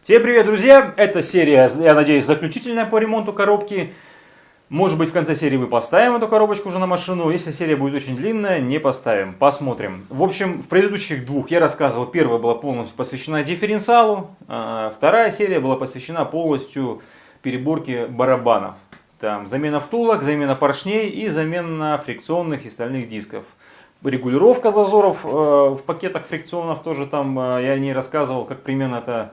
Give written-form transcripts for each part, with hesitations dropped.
Всем привет, друзья! Эта серия, я надеюсь, заключительная по ремонту коробки. Может быть, в конце серии мы поставим эту коробочку уже на машину. Если серия будет очень длинная, не поставим. Посмотрим. В общем, в предыдущих двух я рассказывал. Первая была полностью посвящена дифференциалу. Вторая серия была посвящена полностью переборке барабанов. Там замена втулок, замена поршней и замена фрикционных и стальных дисков. Регулировка зазоров в пакетах фрикционов тоже там я не рассказывал, как примерно,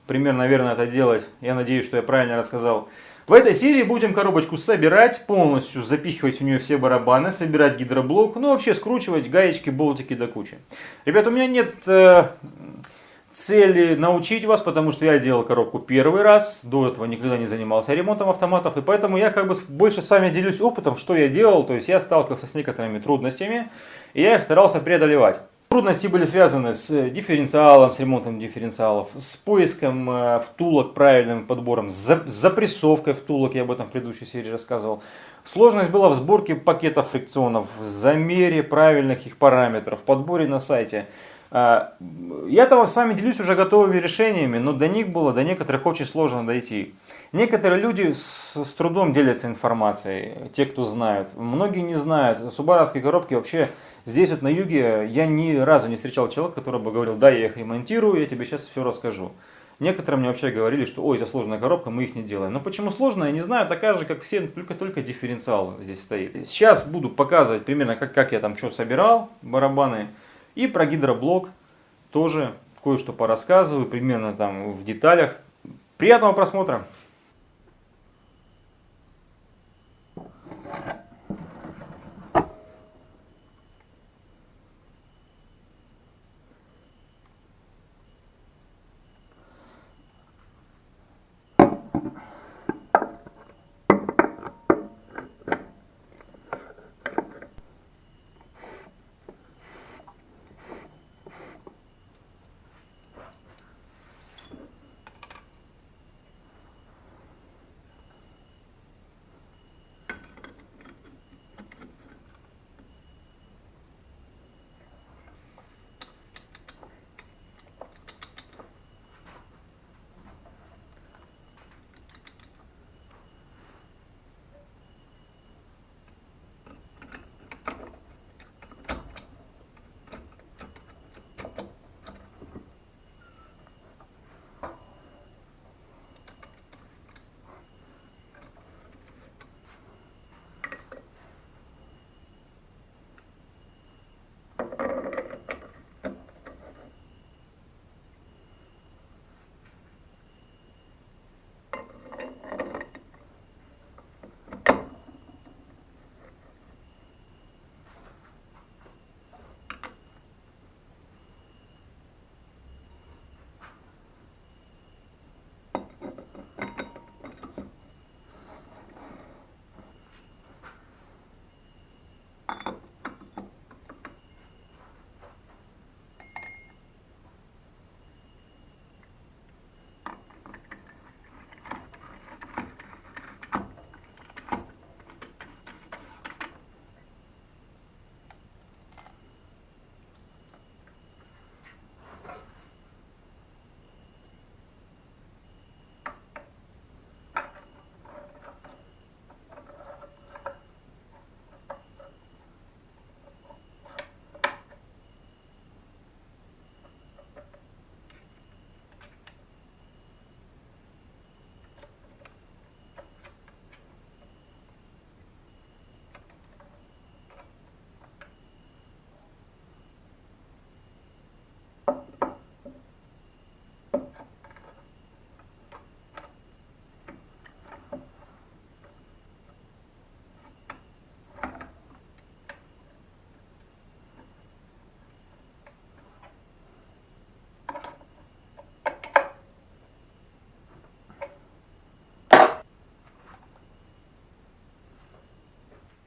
наверное, это делать. Я надеюсь, что я правильно рассказал. В этой серии будем коробочку собирать, полностью запихивать в нее все барабаны, собирать гидроблок, ну вообще скручивать гаечки, болтики до кучи. Ребята, у меня нет цели научить вас, потому что я делал коробку первый раз, до этого никогда не занимался ремонтом автоматов, и поэтому я как бы больше с вами делюсь опытом, что я делал, то есть я сталкивался с некоторыми трудностями, и я их старался преодолевать. Трудности были связаны с дифференциалом, с ремонтом дифференциалов, с поиском втулок, правильным подбором, с запрессовкой втулок, я об этом в предыдущей серии рассказывал. Сложность была в сборке пакетов фрикционов, в замере правильных их параметров, в подборе на сайте. Я-то с вами делюсь уже готовыми решениями, но до них было, до некоторых очень сложно дойти. Некоторые люди с трудом делятся информацией, те, кто знают. Многие не знают. Субаровские коробки вообще здесь вот на юге я ни разу не встречал человека, который бы говорил: да, я их ремонтирую, я тебе сейчас все расскажу. Некоторые мне вообще говорили, что ой, это сложная коробка, мы их не делаем. Но почему сложная, я не знаю, такая же, как все, только дифференциал здесь стоит. Сейчас буду показывать примерно, как я там что собирал, барабаны. И про гидроблок тоже кое-что порассказываю, примерно там в деталях. Приятного просмотра!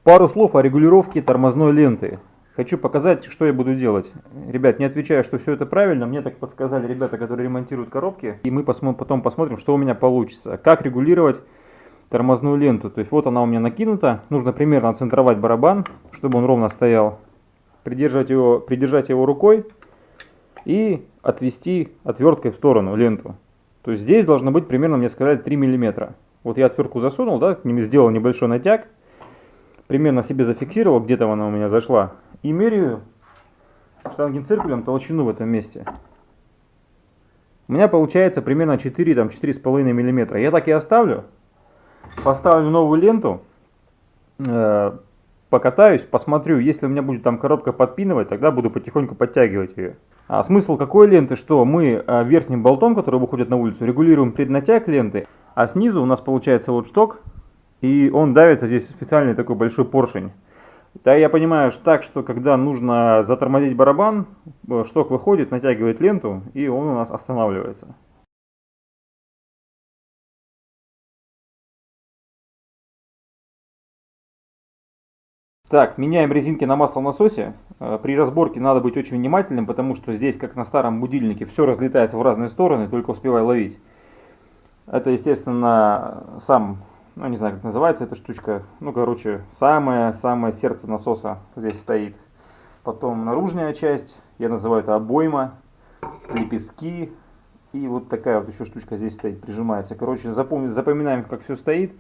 Пару слов о регулировке тормозной ленты. Хочу показать, что я буду делать. Ребят, не отвечаю, что все это правильно. Мне так подсказали ребята, которые ремонтируют коробки. И мы потом посмотрим, что у меня получится. Как регулировать тормозную ленту. То есть вот она у меня накинута. Нужно примерно центровать барабан, чтобы он ровно стоял. Придержать его рукой и отвести отверткой в сторону ленту. То есть здесь должно быть примерно, мне сказали, 3 мм. Вот я отвертку засунул, да, сделал небольшой натяг, примерно себе зафиксировал, где-то она у меня зашла, и меряю штангенциркулем толщину в этом месте. У меня получается примерно 4-4,5 мм. Я так и оставлю. Поставлю новую ленту, покатаюсь, посмотрю, если у меня будет там коробка подпинывать, тогда буду потихоньку подтягивать ее. А смысл какой ленты, что мы верхним болтом, который выходит на улицу, регулируем преднатяг ленты, а снизу у нас получается вот шток, и он давится, здесь специальный такой большой поршень. Да, я понимаю так, что когда нужно затормозить барабан, шток выходит, натягивает ленту, и он у нас останавливается. Так, меняем резинки на маслонасосе. При разборке надо быть очень внимательным, потому что здесь, как на старом будильнике, все разлетается в разные стороны, только успевай ловить. Это, естественно, ну не знаю, как называется эта штучка, ну короче, самое сердце насоса здесь стоит. Потом наружная часть, я называю это обойма, лепестки, и вот такая вот еще штучка здесь стоит, прижимается. Короче, запоминаем, как все стоит,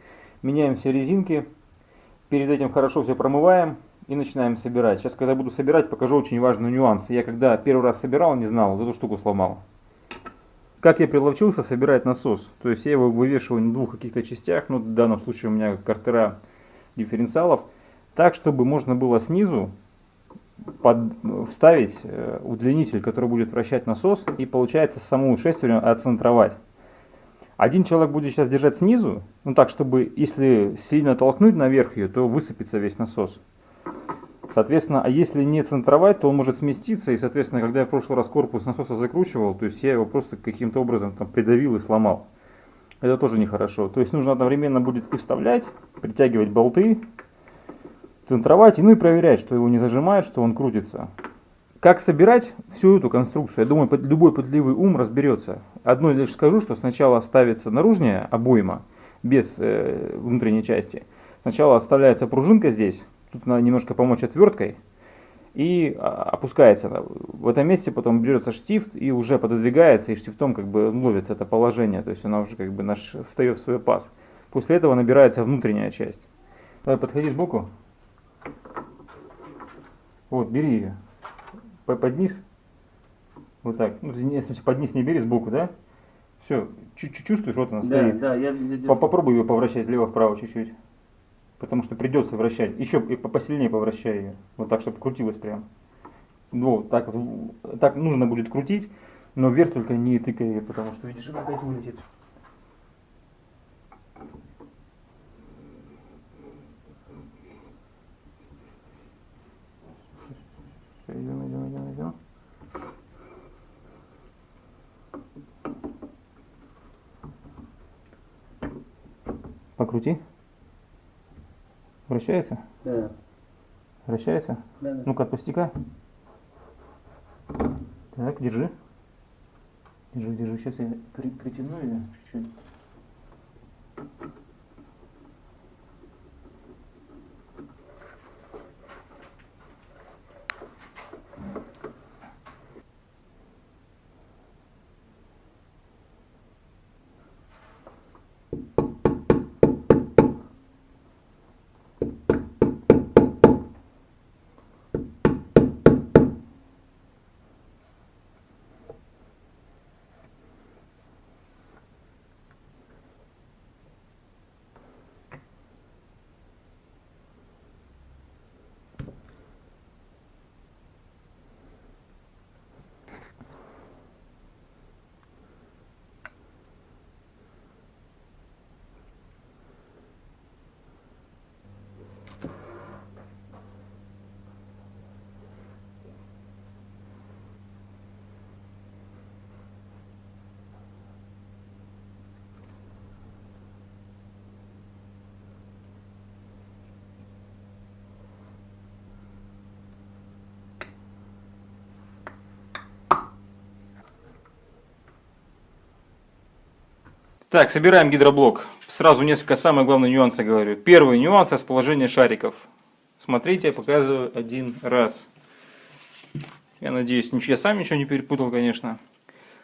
меняем все резинки. Перед этим хорошо все промываем и начинаем собирать. Сейчас, когда буду собирать, покажу очень важный нюанс. Я когда первый раз собирал, не знал, вот эту штуку сломал. Как я приловчился собирать насос? То есть я его вывешиваю на двух каких-то частях, ну в данном случае у меня картера дифференциалов, так, чтобы можно было снизу вставить удлинитель, который будет вращать насос, и получается саму шестерню отцентровать. Один человек будет сейчас держать снизу, ну так, чтобы если сильно толкнуть наверх ее, то высыпется весь насос. Соответственно, а если не центровать, то он может сместиться, и, соответственно, когда я в прошлый раз корпус насоса закручивал, то есть я его просто каким-то образом там придавил и сломал. Это тоже нехорошо. То есть нужно одновременно будет и вставлять, притягивать болты, центровать, ну и проверять, что его не зажимает, что он крутится. Как собирать всю эту конструкцию? Я думаю, любой пытливый ум разберется. Одно лишь скажу, что сначала ставится наружная обойма, без внутренней части. Сначала оставляется пружинка здесь, тут надо немножко помочь отверткой, и опускается она. В этом месте потом берется штифт и уже пододвигается, и штифтом как бы ловится это положение, то есть она уже как бы встает в свой паз. После этого набирается внутренняя часть. Давай подходи сбоку. Вот, бери ее. Под низ, вот так, ну, под низ не бери, сбоку, да? Все, чувствуешь, вот она стоит. Да, я попробуй ее повращать влево-вправо чуть-чуть, потому что придется вращать, еще посильнее повращай ее, вот так, чтобы крутилась прям. Вот, так нужно будет крутить, но вверх только не тыкай ее, потому что, видишь, она опять вылетит. Идем. Покрути. Вращается? Да. Вращается? Да. Ну-ка, отпусти-ка. Так, держи. Держи. Сейчас я притяну ее чуть-чуть. Так, собираем гидроблок. Сразу несколько самых главных нюансов говорю. Первый нюанс — расположение шариков. Смотрите, я показываю один раз. Я надеюсь, я сам ничего не перепутал, конечно.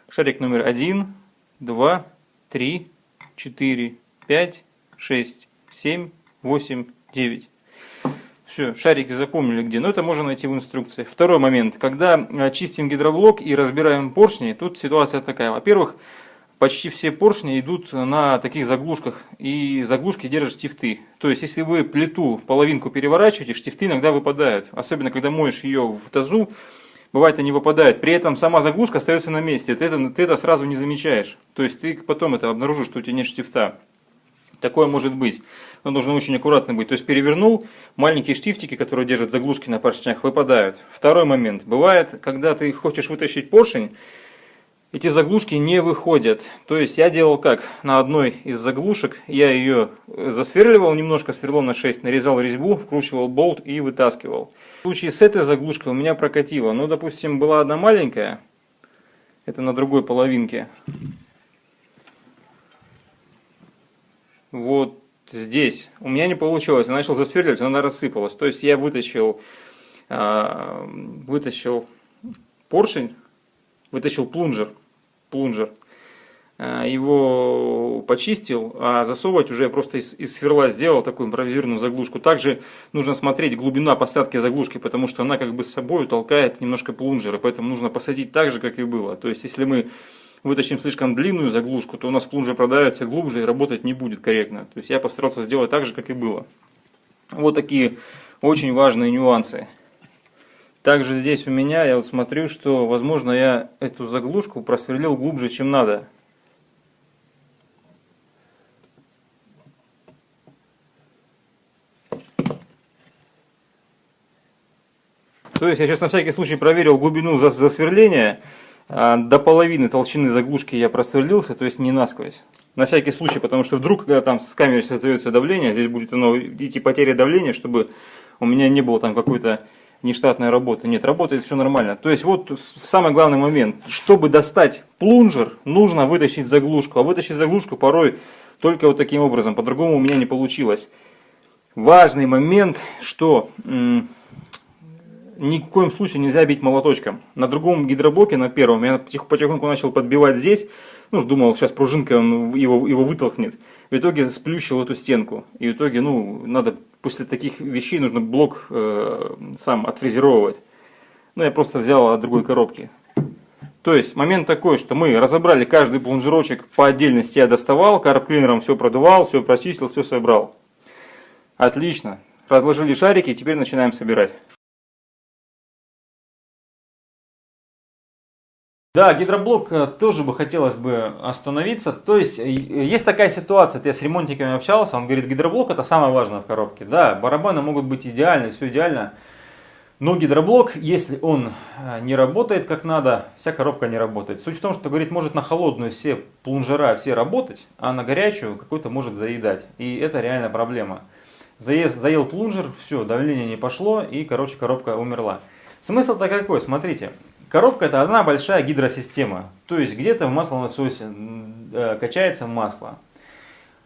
Шарик номер 1, 2 3, 4, 5, 6, 7, 8, 9. Все, шарики запомнили где, но это можно найти в инструкции. Второй момент. Когда чистим гидроблок и разбираем поршни, тут ситуация такая. Во-первых, почти все поршни идут на таких заглушках, и заглушки держат штифты. То есть, если вы плиту половинку переворачиваете, штифты иногда выпадают. Особенно, когда моешь ее в тазу, бывает они выпадают. При этом сама заглушка остается на месте. Ты это сразу не замечаешь. То есть, ты потом это обнаружишь, что у тебя нет штифта. Такое может быть. Но нужно очень аккуратно быть. То есть, перевернул, маленькие штифтики, которые держат заглушки на поршнях, выпадают. Второй момент. Бывает, когда ты хочешь вытащить поршень, эти заглушки не выходят. То есть я делал как? На одной из заглушек я ее засверливал немножко сверлом на 6, нарезал резьбу, вкручивал болт и вытаскивал. В случае с этой заглушкой у меня прокатило. Ну, допустим, была одна маленькая, это на другой половинке. Вот здесь у меня не получилось, я начал засверливать, она рассыпалась. То есть я вытащил поршень, вытащил плунжер, его почистил, а засовывать уже просто из сверла сделал такую импровизированную заглушку. Также нужно смотреть глубина посадки заглушки, потому что она как бы с собой толкает немножко плунжер, и поэтому нужно посадить так же, как и было. То есть, если мы вытащим слишком длинную заглушку, то у нас плунжер продавится глубже и работать не будет корректно. То есть, я постарался сделать так же, как и было. Вот такие очень важные нюансы. Также здесь у меня, я вот смотрю, что, возможно, я эту заглушку просверлил глубже, чем надо. То есть я сейчас на всякий случай проверил глубину засверления. До половины толщины заглушки я просверлился, то есть не насквозь. На всякий случай, потому что вдруг, когда там в камере создается давление, здесь будет оно идти потеря давления, чтобы у меня не было там какой-то нештатная работа. Нет, работает все нормально. То есть вот самый главный момент. Чтобы достать плунжер, нужно вытащить заглушку. А вытащить заглушку порой только вот таким образом. По-другому у меня не получилось. Важный момент, что ни в коем случае нельзя бить молоточком. На другом гидроблоке, на первом, я потихоньку начал подбивать здесь. Ну, думал, сейчас пружинкой он его вытолкнет. В итоге сплющил эту стенку. И в итоге, надо после таких вещей нужно блок сам отфрезеровывать. Я просто взял от другой коробки. То есть, момент такой, что мы разобрали каждый плунжерочек по отдельности, я доставал, карп-клинером все продувал, все прочистил, все собрал. Отлично. Разложили шарики, теперь начинаем собирать. Да, гидроблок тоже бы хотелось бы остановиться. То есть, есть такая ситуация, я с ремонтниками общался, он говорит, гидроблок это самое важное в коробке. Да, барабаны могут быть идеальны, все идеально. Но гидроблок, если он не работает как надо, вся коробка не работает. Суть в том, что, говорит, может на холодную все плунжера все работать, а на горячую какой-то может заедать. И это реально проблема. Заел плунжер, все, давление не пошло и, коробка умерла. Смысл-то какой? Смотрите. Коробка это одна большая гидросистема, то есть где-то в маслонасосе качается масло,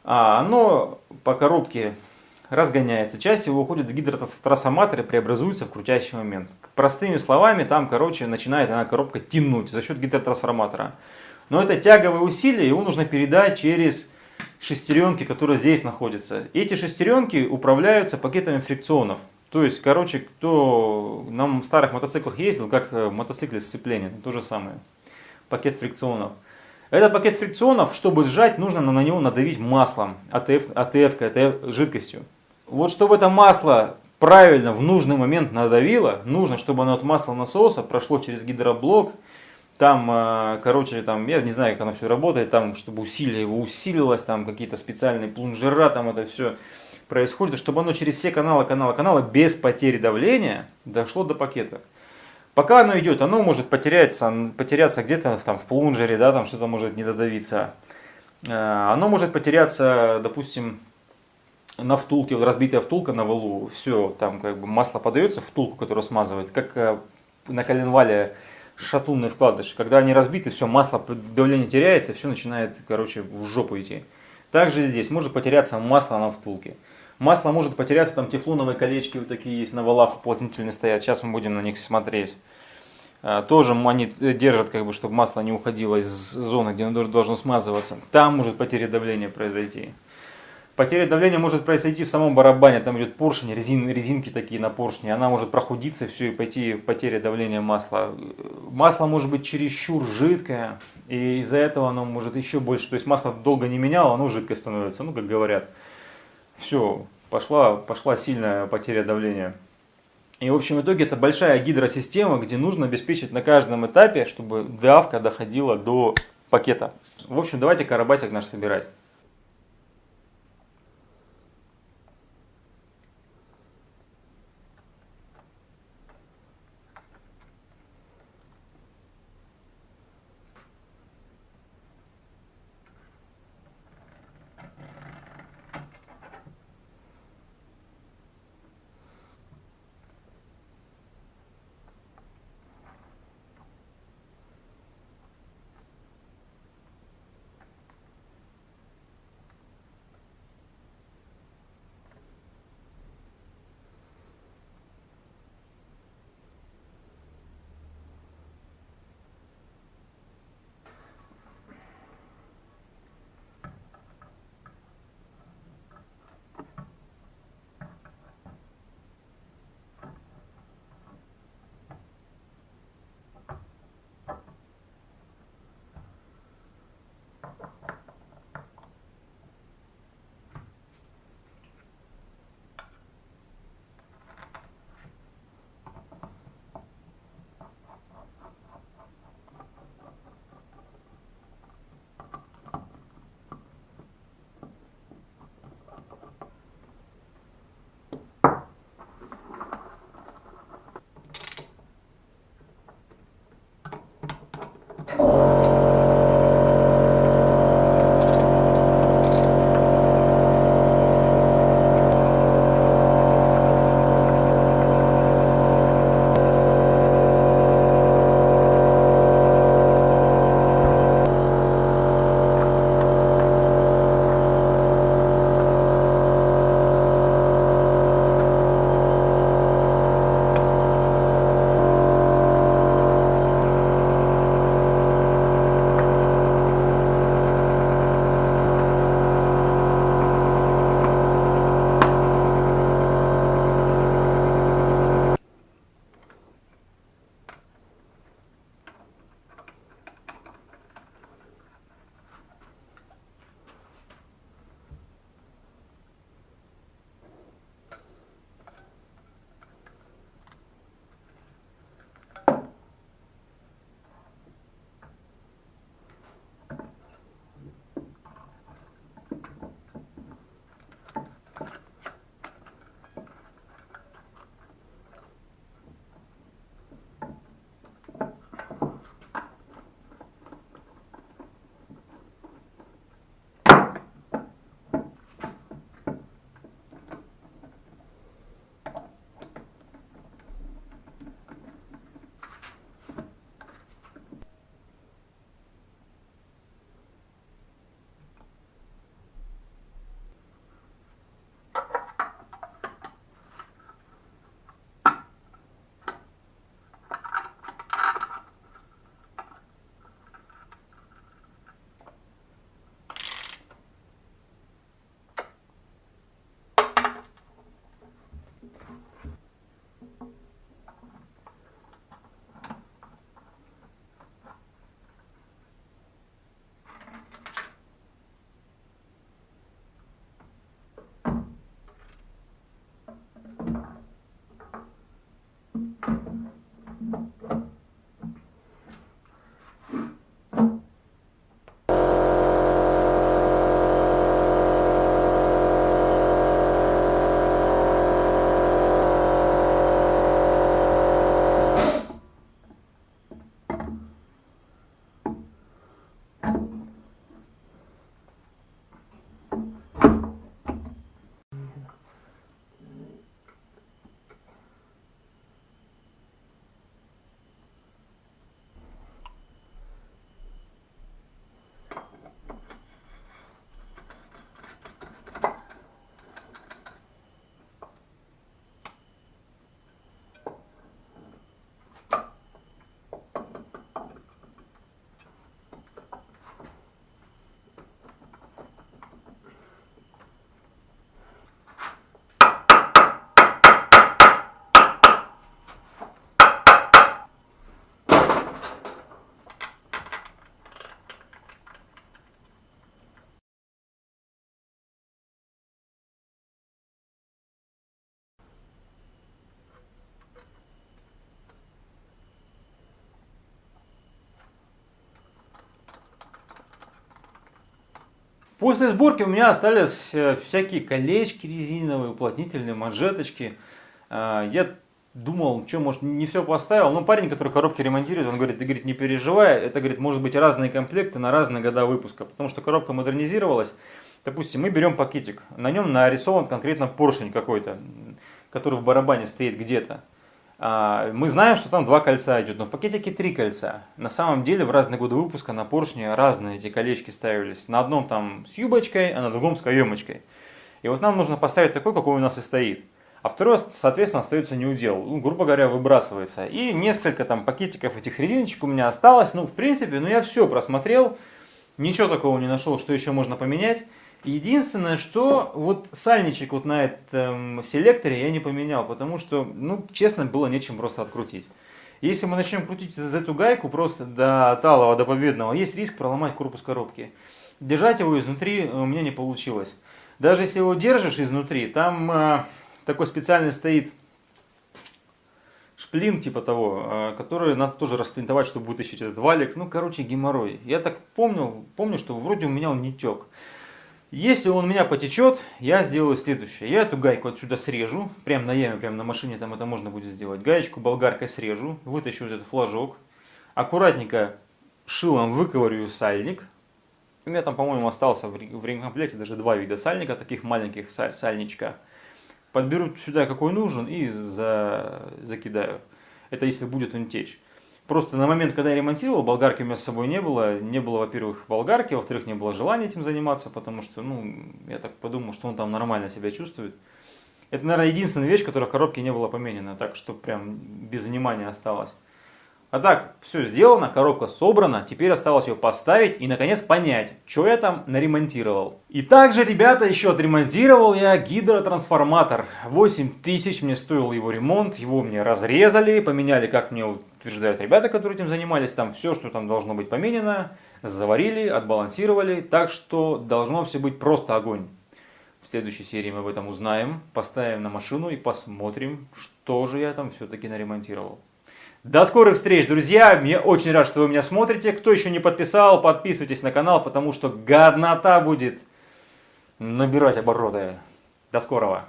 а оно по коробке разгоняется, часть его уходит в гидротрансформатор и преобразуется в крутящий момент. Простыми словами, там, начинает она коробка тянуть за счет гидротрансформатора. Но это тяговые усилия, его нужно передать через шестеренки, которые здесь находятся. Эти шестеренки управляются пакетами фрикционов. То есть, кто на старых мотоциклах ездил, как в мотоцикле сцепление, то же самое. Пакет фрикционов. Этот пакет фрикционов, чтобы сжать, нужно на него надавить маслом, АТФ жидкостью. Вот чтобы это масло правильно в нужный момент надавило, нужно, чтобы оно от маслонасоса прошло через гидроблок. Там, я не знаю, как оно все работает, там, чтобы усилие его усилилось, там какие-то специальные плунжера, там это все происходит, чтобы оно через все каналы без потери давления дошло до пакета. Пока оно идет, оно может потеряться где-то там в плунжере, да, там что-то может не додавиться. Оно может потеряться, допустим, на втулке, разбитая втулка на валу, все, там масло подается в втулку, которую смазывает, как на коленвале шатунные вкладыши. Когда они разбиты, все, масло, давление теряется, все начинает, в жопу идти. Также здесь может потеряться масло на втулке. Масло может потеряться, там тефлоновые колечки вот такие есть на валах, уплотнительные стоят. Сейчас мы будем на них смотреть. Тоже они держат, как бы, чтобы масло не уходило из зоны, где оно должно смазываться. Там может потеря давления произойти. Потеря давления может произойти в самом барабане, там идет поршень, резинки такие на поршне, она может прохудиться, все, и пойти потеря давления масла. Масло может быть чересчур жидкое, и из-за этого оно может еще больше, то есть масло долго не меняло, оно жидкое становится, ну как говорят. Все, пошла сильная потеря давления. И в общем итоге это большая гидросистема, где нужно обеспечить на каждом этапе, чтобы давка доходила до пакета. В общем, давайте карабасик наш собирать. После сборки у меня остались всякие колечки резиновые, уплотнительные, манжеточки. Я думал, что, может, не все поставил. Но парень, который коробки ремонтирует, он говорит, ты, говорит, не переживай. Это, говорит, может быть разные комплекты на разные года выпуска. Потому что коробка модернизировалась. Допустим, мы берем пакетик. На нем нарисован конкретно поршень какой-то, который в барабане стоит где-то. Мы знаем, что там 2 кольца идет, но в пакетике 3 кольца. На самом деле в разные годы выпуска на поршне разные эти колечки ставились. На одном там с юбочкой, а на другом с каемочкой. И вот нам нужно поставить такой, какой у нас и стоит. А второй, соответственно, остается неудел. Ну, грубо говоря, выбрасывается. И несколько там пакетиков этих резиночек у меня осталось. Ну, в принципе, я все просмотрел. Ничего такого не нашел, что еще можно поменять. Единственное, что вот сальничек вот на этом селекторе я не поменял, потому что, честно, было нечем просто открутить. Если мы начнем крутить эту гайку просто до талого, до победного, есть риск проломать корпус коробки. Держать его изнутри у меня не получилось. Даже если его держишь изнутри, там такой специальный стоит шплин типа того, который надо тоже расплинтовать, чтобы вытащить этот валик. Геморрой. Я так помню, что вроде у меня он не тек. Если он у меня потечет, я сделаю следующее. Я эту гайку отсюда срежу, прям на яме, прям на машине там это можно будет сделать. Гаечку болгаркой срежу, вытащу вот этот флажок. Аккуратненько шилом выковырю сальник. У меня там, по-моему, остался в ремкомплекте даже 2 вида сальника, таких маленьких сальничка. Подберу сюда какой нужен и закидаю. Это если будет он течь. Просто на момент, когда я ремонтировал, болгарки у меня с собой не было. Не было, во-первых, болгарки, во-вторых, не было желания этим заниматься, потому что, я так подумал, что он там нормально себя чувствует. Это, наверное, единственная вещь, которая в коробке не была поменена, так что прям без внимания осталась. А так, все сделано, коробка собрана, теперь осталось ее поставить и, наконец, понять, что я там наремонтировал. И также, ребята, еще отремонтировал я гидротрансформатор. 8000 мне стоил его ремонт, его мне разрезали, поменяли, как мне утверждают ребята, которые этим занимались, там все, что там должно быть поменено, заварили, отбалансировали, так что должно все быть просто огонь. В следующей серии мы об этом узнаем, поставим на машину и посмотрим, что же я там все-таки наремонтировал. До скорых встреч, друзья! Я очень рад, что вы меня смотрите. Кто еще не подписал, подписывайтесь на канал, потому что годнота будет набирать обороты. До скорого!